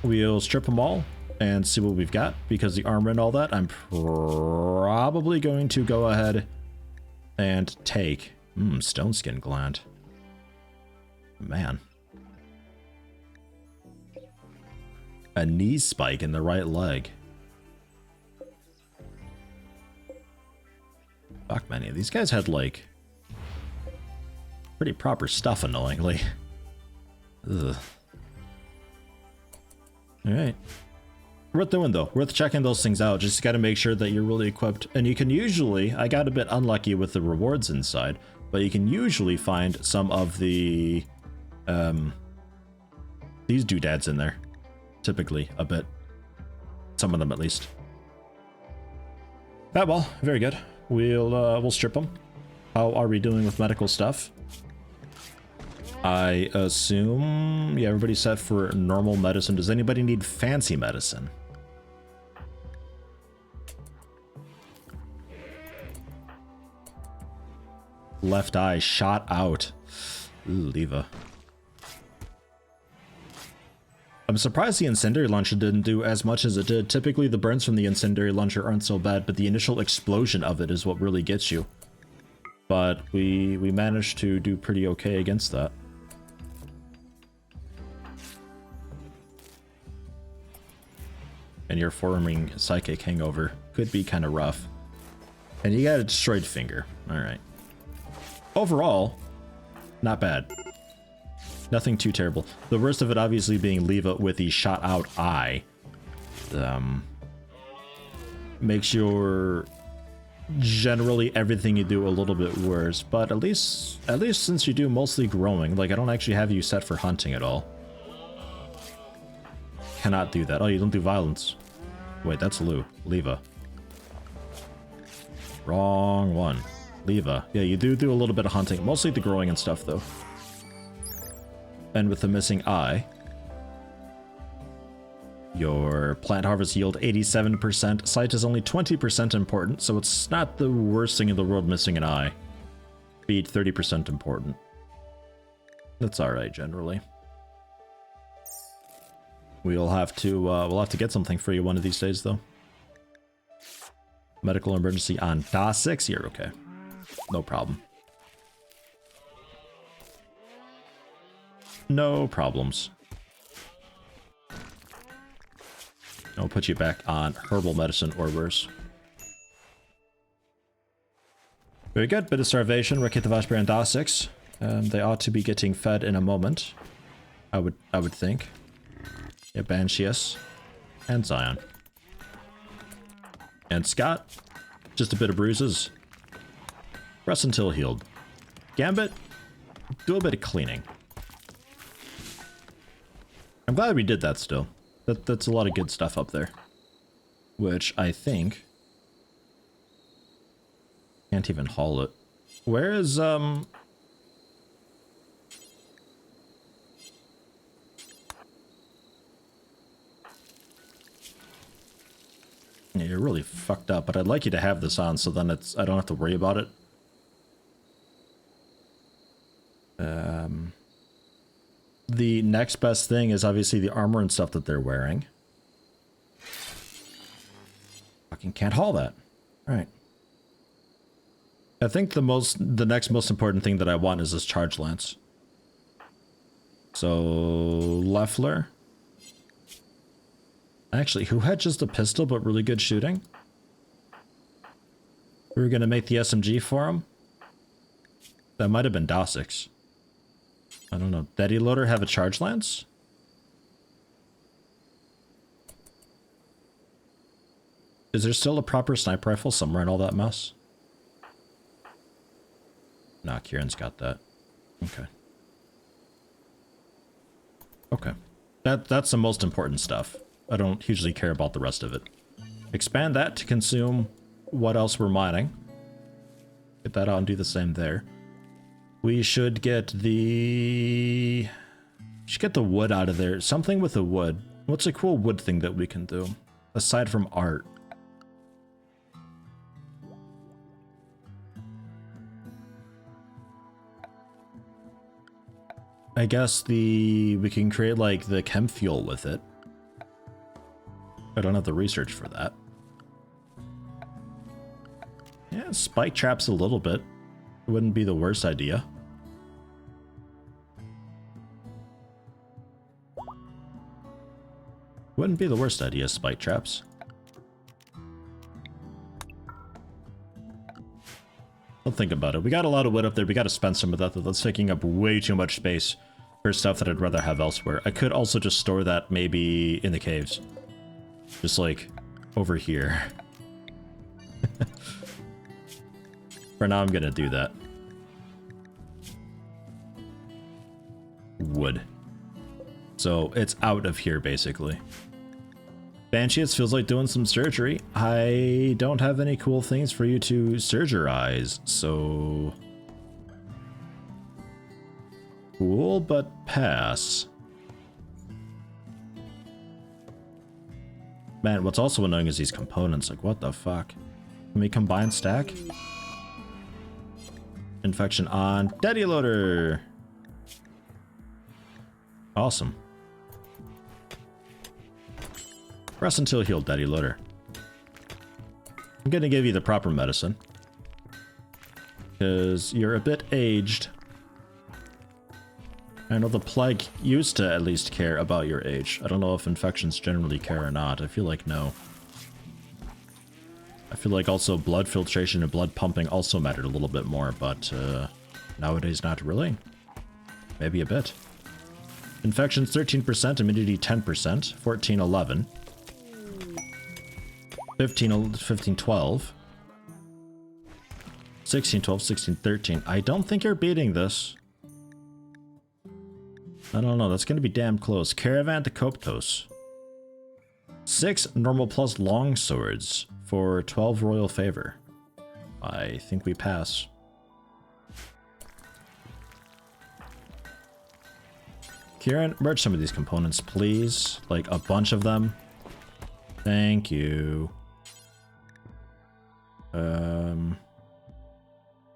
We'll strip them all and see what we've got, because the armor and all that, I'm probably going to go ahead and take. Stone skin gland. Man. A knee spike in the right leg. Fuck, many of these guys had, like, pretty proper stuff, annoyingly. Ugh. Alright. Worth doing, though. Worth checking those things out. Just gotta make sure that you're really equipped. And you can usually, I got a bit unlucky with the rewards inside, but you can usually find some of the, these doodads in there. Typically, a bit. Some of them, at least. Ah, well, very good. We'll strip them. How are we doing with medical stuff? I assume, yeah, everybody's set for normal medicine. Does anybody need fancy medicine? Left eye shot out. Ooh, Leva. I'm surprised the incendiary launcher didn't do as much as it did. Typically the burns from the incendiary launcher aren't so bad, but the initial explosion of it is what really gets you. But we managed to do pretty okay against that. And your forming psychic hangover could be kind of rough. And you got a destroyed finger. Alright. Overall, not bad. Nothing too terrible. The worst of it obviously being Leva with the shot out eye. Makes your generally everything you do a little bit worse, but at least since you do mostly growing, like I don't actually have you set for hunting at all. Cannot do that. Oh, you don't do violence. Wait, that's Leva. Wrong one. Leva. Yeah, you do a little bit of hunting, mostly the growing and stuff though. And with the missing eye, your plant harvest yield 87%. Sight is only 20% important, so it's not the worst thing in the world missing an eye. Speed 30% important. That's alright generally. We'll have to get something for you one of these days though. Medical emergency on DA 6, you're okay. No problem. No problems. I'll put you back on herbal medicine or worse. Very good. Bit of starvation. Rakita Vashbear and DA 6. They ought to be getting fed in a moment. I would think. Yeah, Banshees. And Zion. And Scott. Just a bit of bruises. Rest until healed. Gambit. Do a bit of cleaning. I'm glad we did that still. That's a lot of good stuff up there. Which I think... Can't even haul it. Where is, Yeah, you're really fucked up, but I'd like you to have this on so then I don't have to worry about it. The next best thing is obviously the armor and stuff that they're wearing. Fucking can't haul that. Alright. I think the next most important thing that I want is this charge lance. So Leffler. Actually, who had just a pistol but really good shooting? We were gonna make the SMG for him. That might have been Dosix. I don't know. Daddy Loader have a charge lance? Is there still a proper sniper rifle somewhere in all that mess? Nah, Kieran's got that. Okay. Okay. That's the most important stuff. I don't hugely care about the rest of it. Expand that to consume what else we're mining. Get that out and do the same there. We should get the wood out of there. Something with the wood. What's a cool wood thing that we can do? Aside from art. I guess we can create like the chem fuel with it. I don't have the research for that. Yeah, spike traps a little bit. It wouldn't be the worst idea. Wouldn't be the worst idea, spike traps. Don't think about it. We got a lot of wood up there. We got to spend some of that. That's taking up way too much space for stuff that I'd rather have elsewhere. I could also just store that maybe in the caves. Just like over here. For now, I'm going to do that. Wood. So it's out of here, basically. Banshee, it feels like doing some surgery. I don't have any cool things for you to surgerize, so... Cool, but pass. Man, what's also annoying is these components. Like, what the fuck? Can we combine stack? Infection on Daddy Loader! Awesome. Rest until healed, Daddy Loader. I'm gonna give you the proper medicine. Because you're a bit aged. I know the plague used to at least care about your age. I don't know if infections generally care or not. I feel like no. I feel like also blood filtration and blood pumping also mattered a little bit more, but nowadays not really. Maybe a bit. Infections 13%, immunity 10%, 14, 11. 15, 12. 16, 12, 16, 13. I don't think you're beating this. I don't know, that's going to be damn close. Caravan to Koptos. 6 normal plus long swords for 12 royal favor. I think we pass. Kieran, merge some of these components, please. Like a bunch of them. Thank you.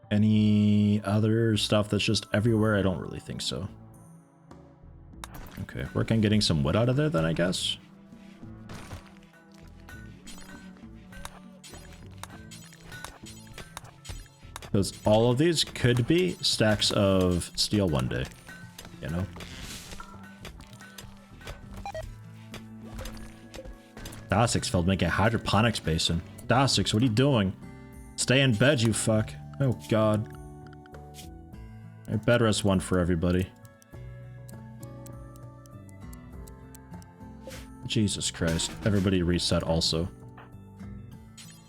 Any other stuff that's just everywhere? I don't really think so. Okay, work on getting some wood out of there then, I guess. Because all of these could be stacks of steel one day, you know? Dossixfeld making a hydroponics basin. Dossix, what are you doing? Stay in bed, you fuck. Oh god. I bed rest one for everybody. Jesus Christ. Everybody reset also.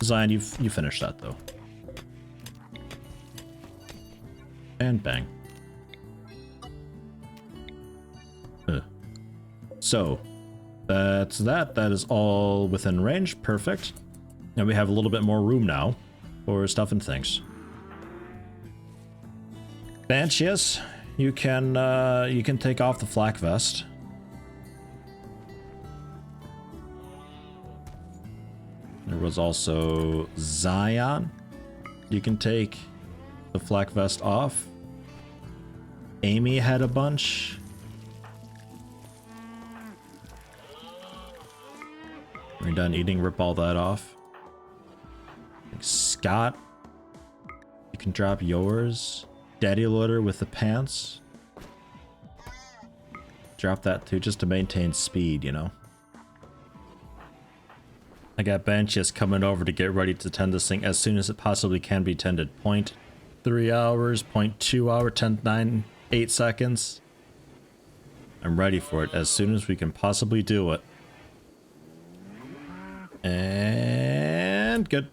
Zion, you finished that though. And bang. So, that's that. That is all within range. Perfect. And we have a little bit more room now for stuff and things. Bench, yes, you can take off the flak vest. There was also Zion. You can take the flak vest off. Amy had a bunch. When you're done eating, rip all that off. Scott, you can drop yours. Daddy Loader with the pants. Drop that too, just to maintain speed, you know. I got Benches coming over to get ready to tend this thing as soon as it possibly can be tended. 0.3 hours, 0.2 hour, 10, 9, 8 seconds. I'm ready for it as soon as we can possibly do it. And good.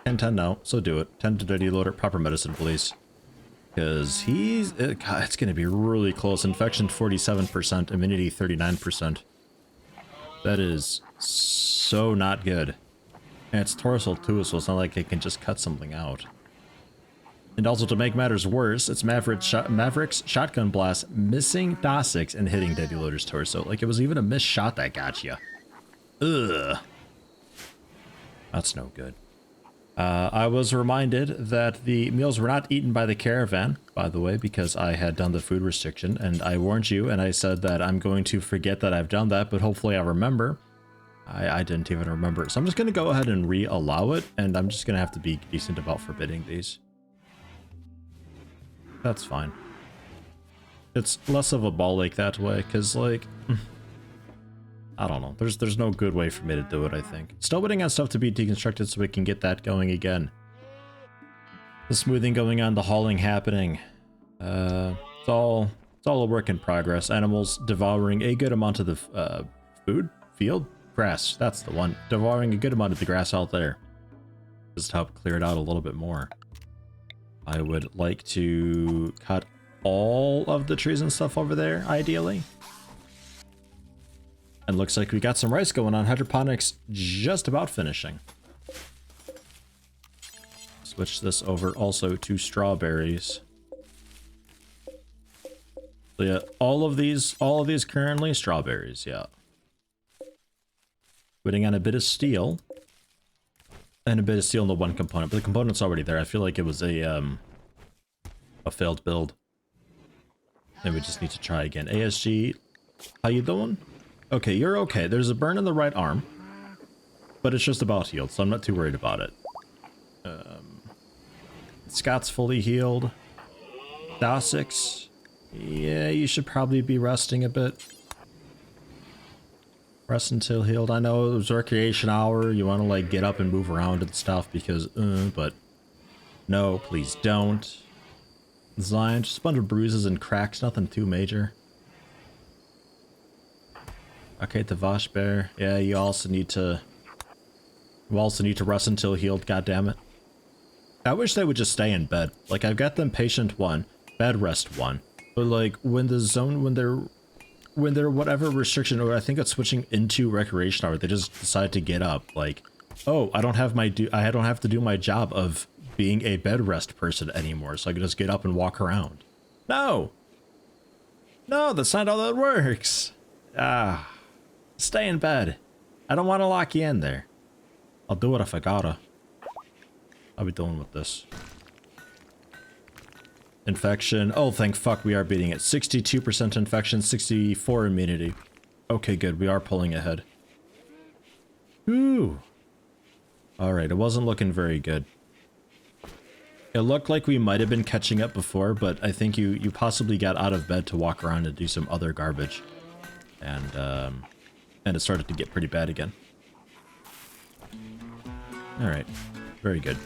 And 10 now, so do it. 10 to Daddy Loader, proper medicine, please. Because he's... God, it's going to be really close. Infection 47%, immunity 39%. That is so not good. And it's torso too, so it's not like it can just cut something out. And also, to make matters worse, it's Maverick's shotgun blast missing Dossix and hitting Daddy Loader's torso. Like, it was even a missed shot that got you. Ugh. That's no good. I was reminded that the meals were not eaten by the caravan, by the way, because I had done the food restriction, and I warned you, and I said that I'm going to forget that I've done that, but hopefully I'll remember. I didn't even remember it. So I'm just going to go ahead and re-allow it, and I'm just going to have to be decent about forbidding these. That's fine. It's less of a ball ache that way, because, like, I don't know. There's no good way for me to do it, I think. Still waiting on stuff to be deconstructed so we can get that going again. The smoothing going on, the hauling happening. It's all a work in progress. Animals devouring a good amount of the food, field, grass. That's the one. Devouring a good amount of the grass out there. Just to help clear it out a little bit more. I would like to cut all of the trees and stuff over there, ideally. And looks like we got some rice going on. Hydroponics just about finishing. Switch this over also to strawberries. So yeah, all of these currently strawberries, yeah. Waiting on a bit of steel. And a bit of steel in the one component, but the component's already there. I feel like it was a failed build. And we just need to try again. ASG, how you doing? Okay, you're okay. There's a burn in the right arm, but it's just about healed, so I'm not too worried about it. Scott's fully healed. Dosix, yeah, you should probably be resting a bit. Rest until healed. I know it was recreation hour. You want to like get up and move around and stuff because, but no, please don't. Zion, just a bunch of bruises and cracks, nothing too major. Okay, the Vash Bear. Yeah, you also need to rest until healed, goddammit. I wish they would just stay in bed. Like, I've got them patient 1, bed rest 1. But like when the zone when they're whatever restriction, or I think it's switching into recreation hour, they just decide to get up. Like, oh, I don't have to do my job of being a bed rest person anymore, so I can just get up and walk around. No, that's not how that works. Stay in bed. I don't want to lock you in there. I'll do it if I gotta. I'll be dealing with this. Infection. Oh, thank fuck we are beating it. 62% infection, 64 immunity. Okay, good. We are pulling ahead. Ooh. Alright, it wasn't looking very good. It looked like we might have been catching up before, but I think you possibly got out of bed to walk around and do some other garbage. And it started to get pretty bad again. Alright. Very good.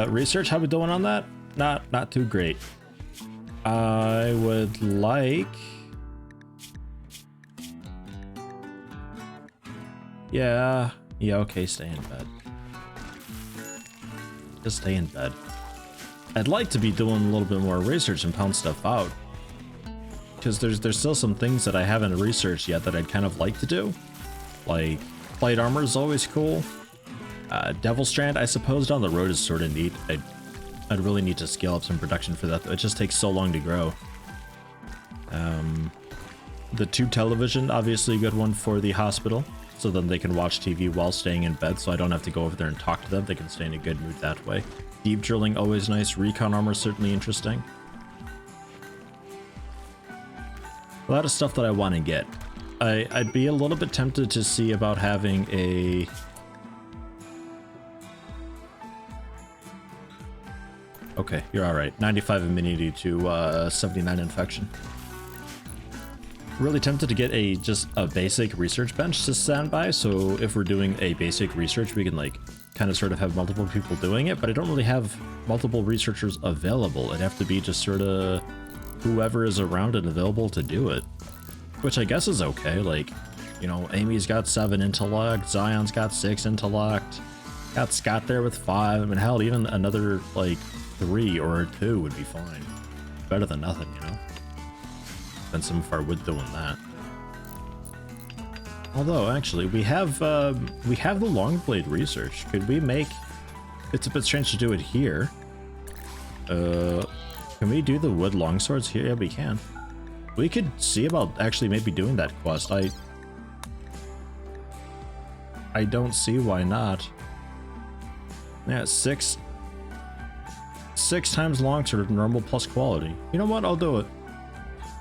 Research, how we doing on that? Not too great. I would like... Yeah, okay, stay in bed. Just stay in bed. I'd like to be doing a little bit more research and pound stuff out. Because there's still some things that I haven't researched yet that I'd kind of like to do. Like, plate armor is always cool. Devil Strand, I suppose, down the road is sort of neat. I'd really need to scale up some production for that, though. It just takes so long to grow. The tube television, obviously a good one for the hospital, so then they can watch TV while staying in bed, so I don't have to go over there and talk to them. They can stay in a good mood that way. Deep drilling, always nice. Recon armor, certainly interesting. A lot of stuff that I want to get. I'd be a little bit tempted to see about having a... Okay, you're alright. 95 immunity to 79 infection. Really tempted to get just a basic research bench to stand by, so if we're doing a basic research, we can like kind of sort of have multiple people doing it, but I don't really have multiple researchers available. It'd have to be just sort of whoever is around and available to do it. Which I guess is okay, like, you know, Amy's got 7 intellect, Zion's got 6 intellect, got Scott there with 5, I mean, hell, even another, like, 3 or 2 would be fine. Better than nothing, you know? Spend some of our wood doing that. Although, actually, we have the long blade research. Could we make... It's a bit strange to do it here. Can we do the wood longswords here? Yeah, we can. We could see about actually maybe doing that quest. I don't see why not. Yeah, 6 times longsword normal plus quality. You know what? I'll do it.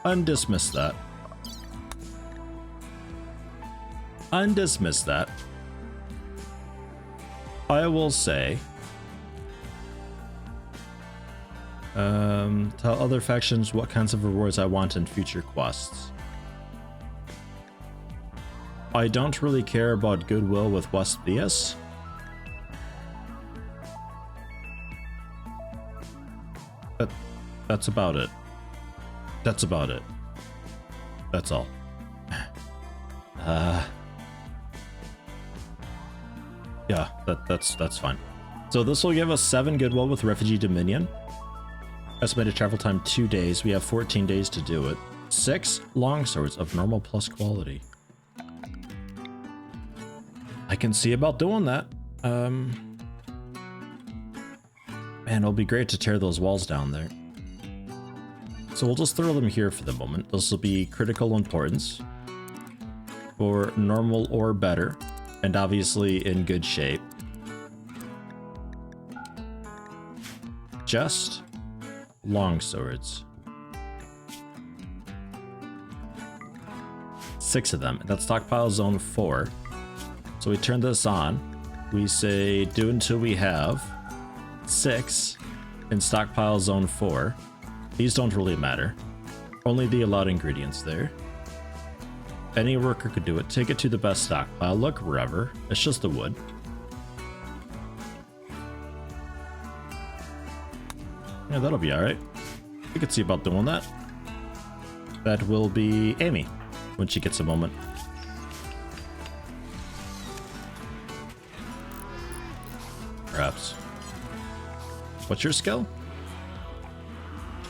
Undismiss that. undismiss that, I will say, tell other factions what kinds of rewards I want in future quests. I don't really care about goodwill with West Theas. But that's about it. That's about it. That's all. Yeah, that's fine. So this will give us 7 goodwill with Refugee Dominion. Estimated travel time 2 days. We have 14 days to do it. 6 longswords of normal plus quality. I can see about doing that. Man, it'll be great to tear those walls down there. So we'll just throw them here for the moment. This will be critical importance for normal or better, and obviously in good shape. Just longswords. 6 of them. That's stockpile zone 4. So we turn this on. We say do until we have 6 in stockpile zone 4. These don't really matter. Only the allowed ingredients there. Any worker could do it. Take it to the best stockpile. Look wherever. It's just the wood. Yeah, that'll be alright. We could see about doing that. That will be Amy when she gets a moment. Perhaps. What's your skill?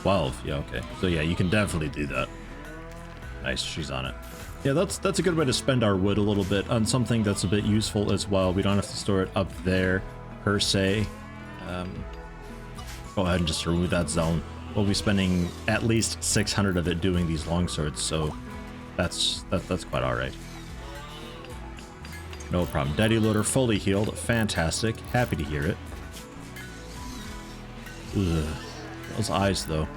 12. Yeah, okay. So yeah, you can definitely do that. Nice, she's on it. Yeah, that's a good way to spend our wood a little bit on something that's a bit useful as well. We don't have to store it up there per se. Go ahead and just remove that zone. We'll be spending at least 600 of it doing these longswords, so that's quite all right. No problem. Daddy Loader fully healed. Fantastic. Happy to hear it. Ugh. Those eyes, though.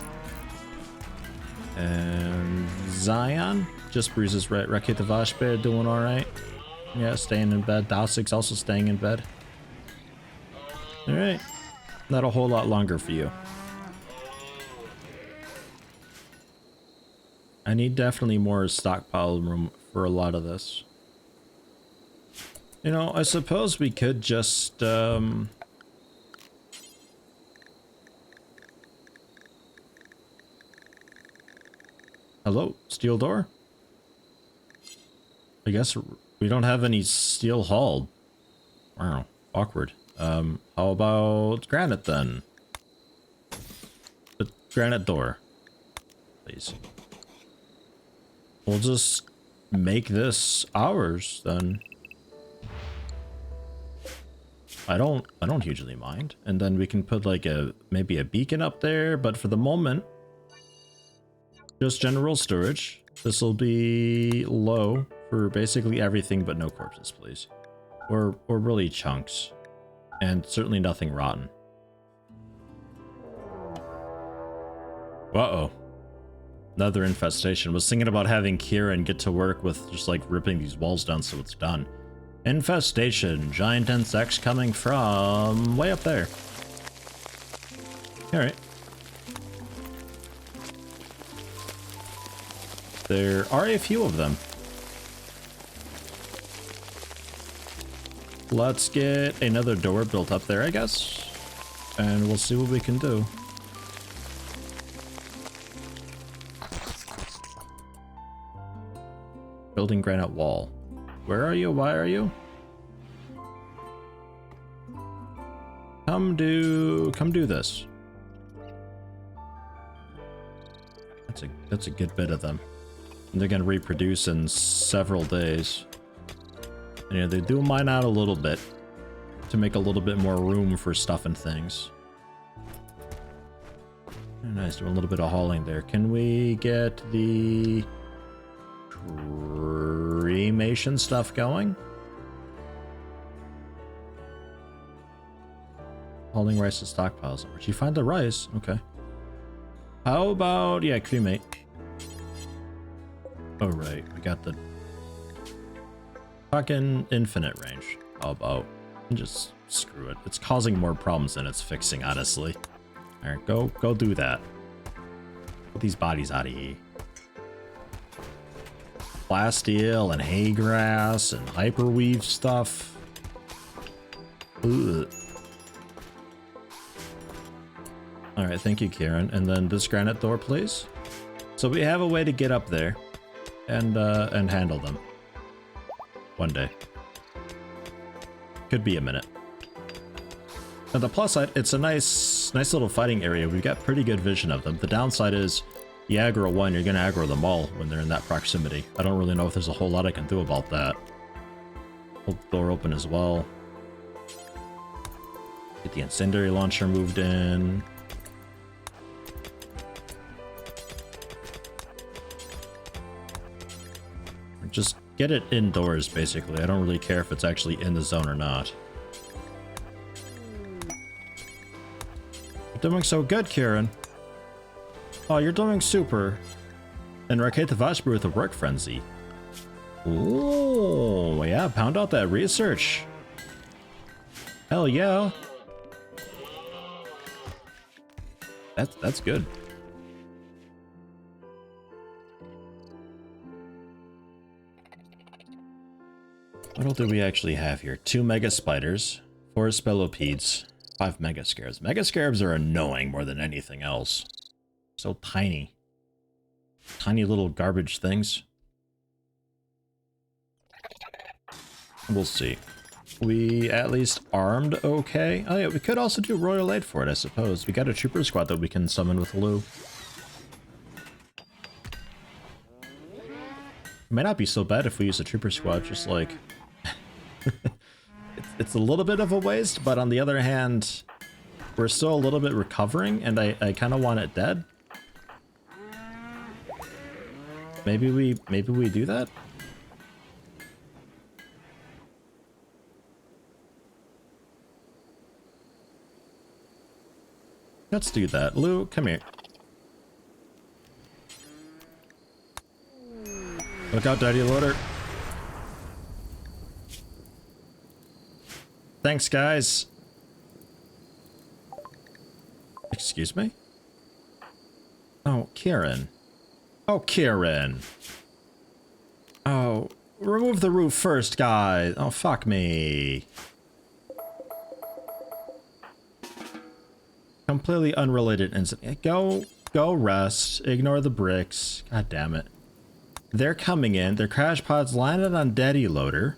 And Zion just bruises right. Raketa Vashbear doing all right. Yeah, staying in bed. Dalsik's also staying in bed. All right. Not a whole lot longer for you. I need definitely more stockpile room for a lot of this. You know, I suppose we could just, Hello, steel door? I guess we don't have any steel hull. Wow, awkward. How about granite then? The granite door, please. We'll just make this ours then. I don't hugely mind. And then we can put like maybe a beacon up there, but for the moment, just general storage. This will be low for basically everything but no corpses, please. Or really chunks. And certainly nothing rotten. Uh-oh. Another infestation. Was thinking about having Kieran get to work with just like ripping these walls down so it's done. Infestation. Giant insects coming from way up there. Alright. There are a few of them. Let's get another door built up there, I guess. And we'll see what we can do. Building granite wall. Where are you? Why are you? Come do this. That's a good bit of them. And they're gonna reproduce in several days. And, yeah, they do mine out a little bit to make a little bit more room for stuff and things. Very nice, doing a little bit of hauling there. Can we get the cremation stuff going? Hauling rice to stockpiles. Where'd you find the rice? Okay. How about, yeah, cremate. Oh, right. We got the... Fucking infinite range. How about just screw it. It's causing more problems than it's fixing, honestly. Alright, go do that. Put these bodies out of here. Plasteel and hay grass and hyperweave stuff. Ugh. Alright, thank you, Kieran. And then this granite door, please. So we have a way to get up there and handle them. One day. Could be a minute. On the plus side, it's a nice little fighting area. We've got pretty good vision of them. The downside is, you aggro one, you're gonna aggro them all when they're in that proximity. I don't really know if there's a whole lot I can do about that. Hold the door open as well. Get the incendiary launcher moved in. Just get it indoors, basically. I don't really care if it's actually in the zone or not. You're doing so good, Kieran. Oh, you're doing super. And Raketa Vashbu with a work frenzy. Oh, yeah, pound out that research. Hell yeah. That's good. What all do we actually have here? 2 mega spiders, 4 spellopedes, 5 mega scarabs. Mega scarabs are annoying more than anything else. So tiny. Tiny little garbage things. We'll see. We at least armed okay. Oh yeah, we could also do royal aid for it, I suppose. We got a trooper squad that we can summon with Lou. It might not be so bad if we use a trooper squad, just like... it's a little bit of a waste, but on the other hand, we're still a little bit recovering, and I kind of want it dead. Maybe we do that? Let's do that. Lou, come here. Look out, Daddy Loader. Thanks, guys. Excuse me? Oh, Kieran. Oh, Kieran. Oh, remove the roof first, guys. Oh, fuck me. Completely unrelated incident. Go rest. Ignore the bricks. God damn it. They're coming in. Their crash pods landed on Daddy Loader.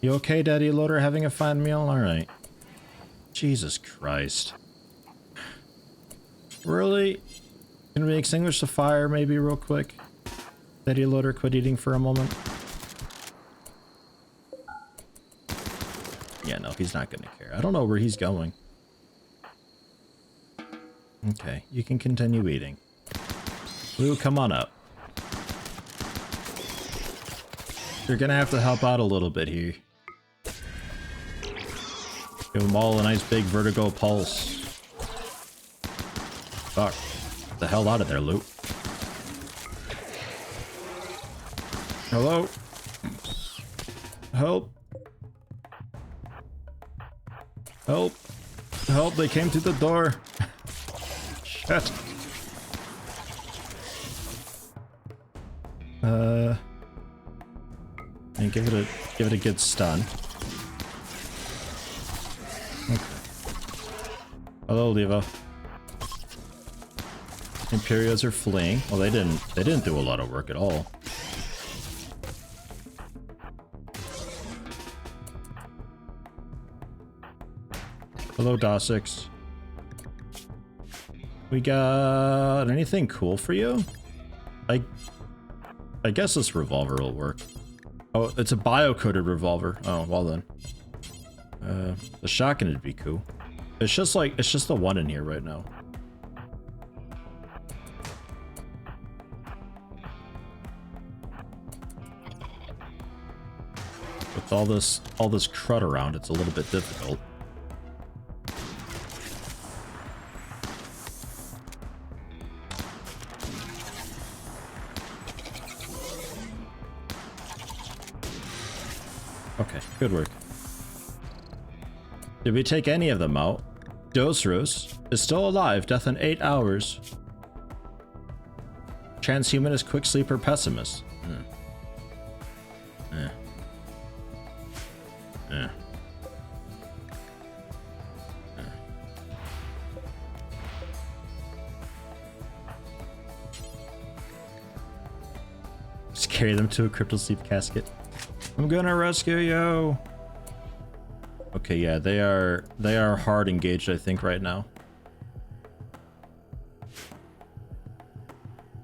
You okay, Daddy Loader? Having a fine meal? Alright. Jesus Christ. Really? Can we extinguish the fire maybe real quick? Daddy Loader, quit eating for a moment. Yeah, no, he's not gonna care. I don't know where he's going. Okay, you can continue eating. Lou, come on up. You're gonna have to help out a little bit here. Give them all a nice big vertigo pulse. Fuck. Get the hell out of there, Lou. Hello? Help. Help. Help, they came through the door. Shit. And give it a good stun. Okay. Hello, Leva. Imperios are fleeing. Well, they didn't do a lot of work at all. Hello, Dossix. We got anything cool for you? I guess this revolver will work. Oh, it's a bio-coated revolver. Oh, well then. The shotgun would be cool. It's just the one in here right now. With all this crud around, it's a little bit difficult. Okay, good work. Did we take any of them out? Dosros is still alive. Death in 8 hours. Transhuman is quick sleeper pessimist. Just carry them to a crypto sleep casket. I'm gonna rescue you. Okay, yeah, they are hard engaged, I think, right now.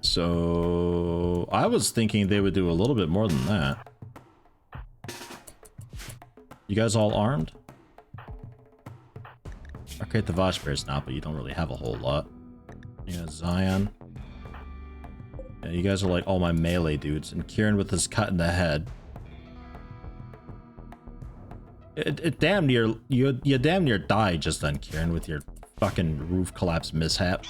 So I was thinking they would do a little bit more than that. You guys all armed? Okay, the Vashbear's not, but you don't really have a whole lot. Yeah, Zion. Yeah, you guys are like all my melee dudes, and Kieran with his cut in the head. It damn near you damn near died just then, Kieran, with your fucking roof collapse mishap.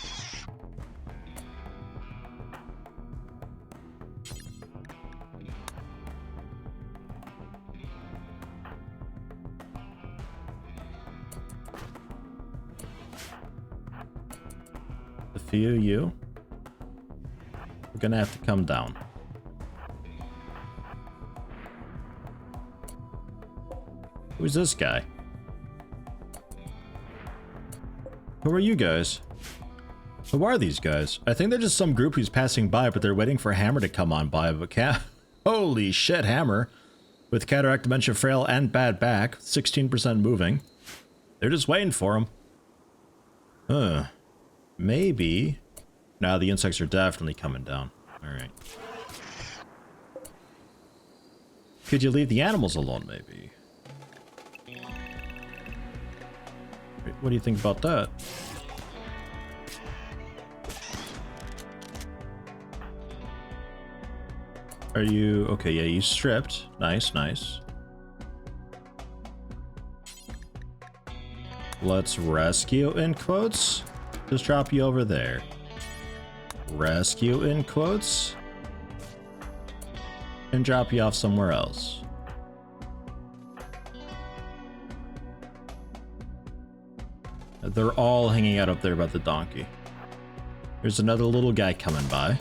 The few of you, we're gonna have to come down. Who's this guy? Who are you guys? Who are these guys? I think they're just some group who's passing by, but they're waiting for Hammer to come on by. But holy shit, Hammer. With cataract, dementia, frail, and bad back, 16% moving. They're just waiting for him. Maybe. Now the insects are definitely coming down. Alright. Could you leave the animals alone, maybe? What do you think about that? Are you... Okay, yeah, you stripped. Nice, nice. Let's rescue, in quotes. Just drop you over there. Rescue, in quotes. And drop you off somewhere else. They're all hanging out up there by the donkey. There's another little guy coming by.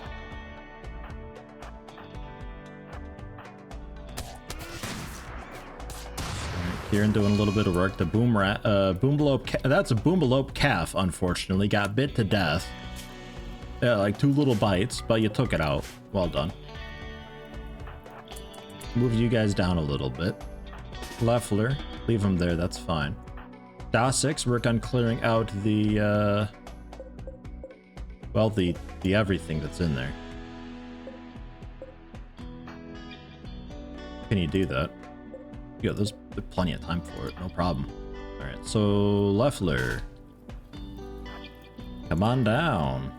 Kieran doing a little bit of work. The that's a boomalope calf, unfortunately. Got bit to death. Yeah, like 2 little bites, but you took it out. Well done. Move you guys down a little bit. Leffler, leave him there, that's fine. Dosix, work on clearing out the, well, the everything that's in there. Can you do that? Yeah, there's plenty of time for it, no problem. Alright, so Leffler. Come on down.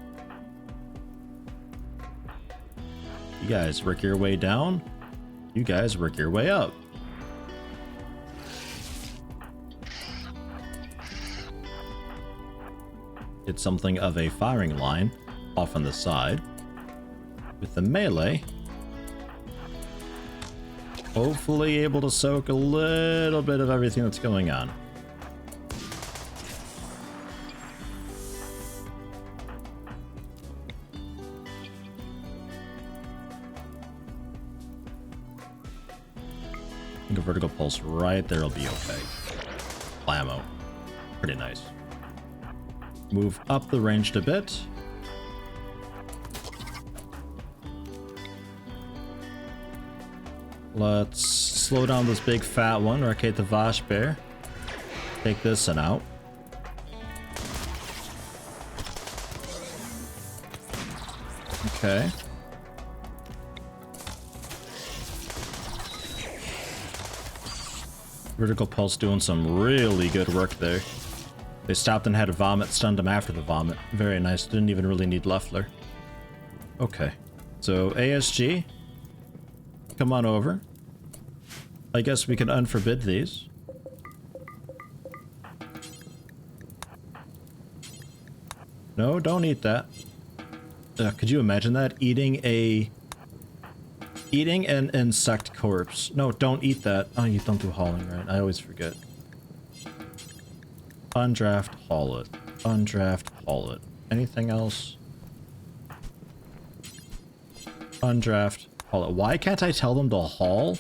You guys work your way down. You guys work your way up. It's something of a firing line off on the side. With the melee, hopefully able to soak a little bit of everything that's going on. I think a vertical pulse right there will be okay. Blammo. Pretty nice. Move up the range a bit. Let's slow down this big fat one. Rotate the Vash Bear. Take this one out. Okay. Vertical Pulse doing some really good work there. They stopped and had a vomit, stunned him after the vomit. Very nice. Didn't even really need Leffler. Okay. So, ASG. Come on over. I guess we can unforbid these. No, don't eat that. Could you imagine that? Eating a Eating an insect corpse. No, don't eat that. Oh, you don't do hauling, right? I always forget. Undraft, haul it. Undraft, haul it. Anything else? Undraft, haul it. Why can't I tell them to haul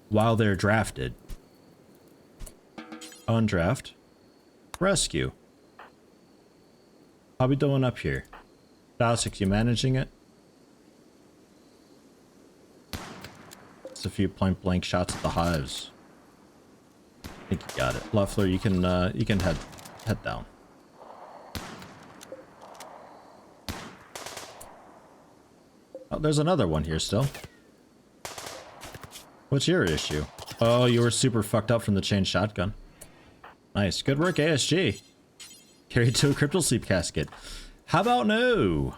while they're drafted? Undraft. Rescue. How we doing up here? Dosix, you managing it? Just a few point blank shots at the hives. I think you got it. Luffler, you can head down. Oh, there's another one here still. What's your issue? Oh, you were super fucked up from the chain shotgun. Nice. Good work, ASG. Carried to a crypto sleep casket. How about no?